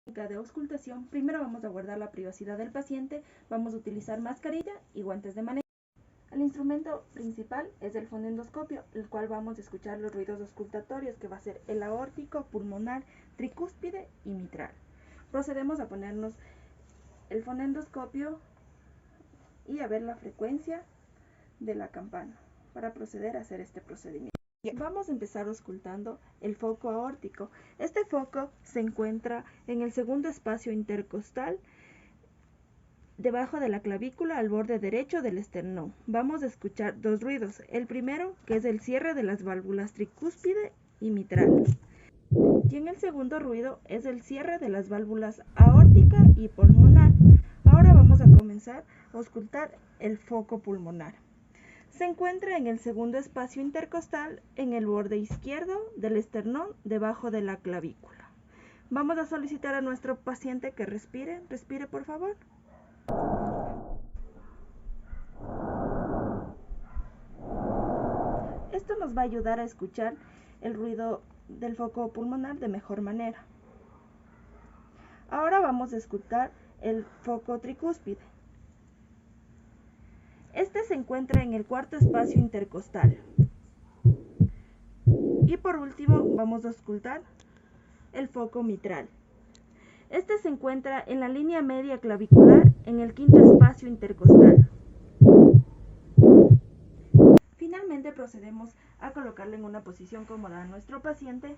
De auscultación, primero vamos a guardar la privacidad del paciente, vamos a utilizar mascarilla y guantes de manejo. El instrumento principal es el fonendoscopio, el cual vamos a escuchar los ruidos auscultatorios, que va a ser el aórtico, pulmonar, tricúspide y mitral. Procedemos a ponernos el fonendoscopio y a ver la frecuencia de la campana para proceder a hacer este procedimiento. Vamos a empezar auscultando el foco aórtico. Este foco se encuentra en el segundo espacio intercostal, debajo de la clavícula, al borde derecho del esternón. Vamos a escuchar dos ruidos. El primero, que es el cierre de las válvulas tricúspide y mitral. Y en el segundo ruido es el cierre de las válvulas aórtica y pulmonar. Ahora vamos a comenzar a auscultar el foco pulmonar. Se encuentra en el segundo espacio intercostal, en el borde izquierdo del esternón, debajo de la clavícula. Vamos a solicitar a nuestro paciente que respire. Respire, por favor. Esto nos va a ayudar a escuchar el ruido del foco pulmonar de mejor manera. Ahora vamos a escuchar el foco tricúspide. Este se encuentra en el cuarto espacio intercostal. Y por último vamos a auscultar el foco mitral. Este se encuentra en la línea media clavicular, en el quinto espacio intercostal. Finalmente procedemos a colocarle en una posición cómoda a nuestro paciente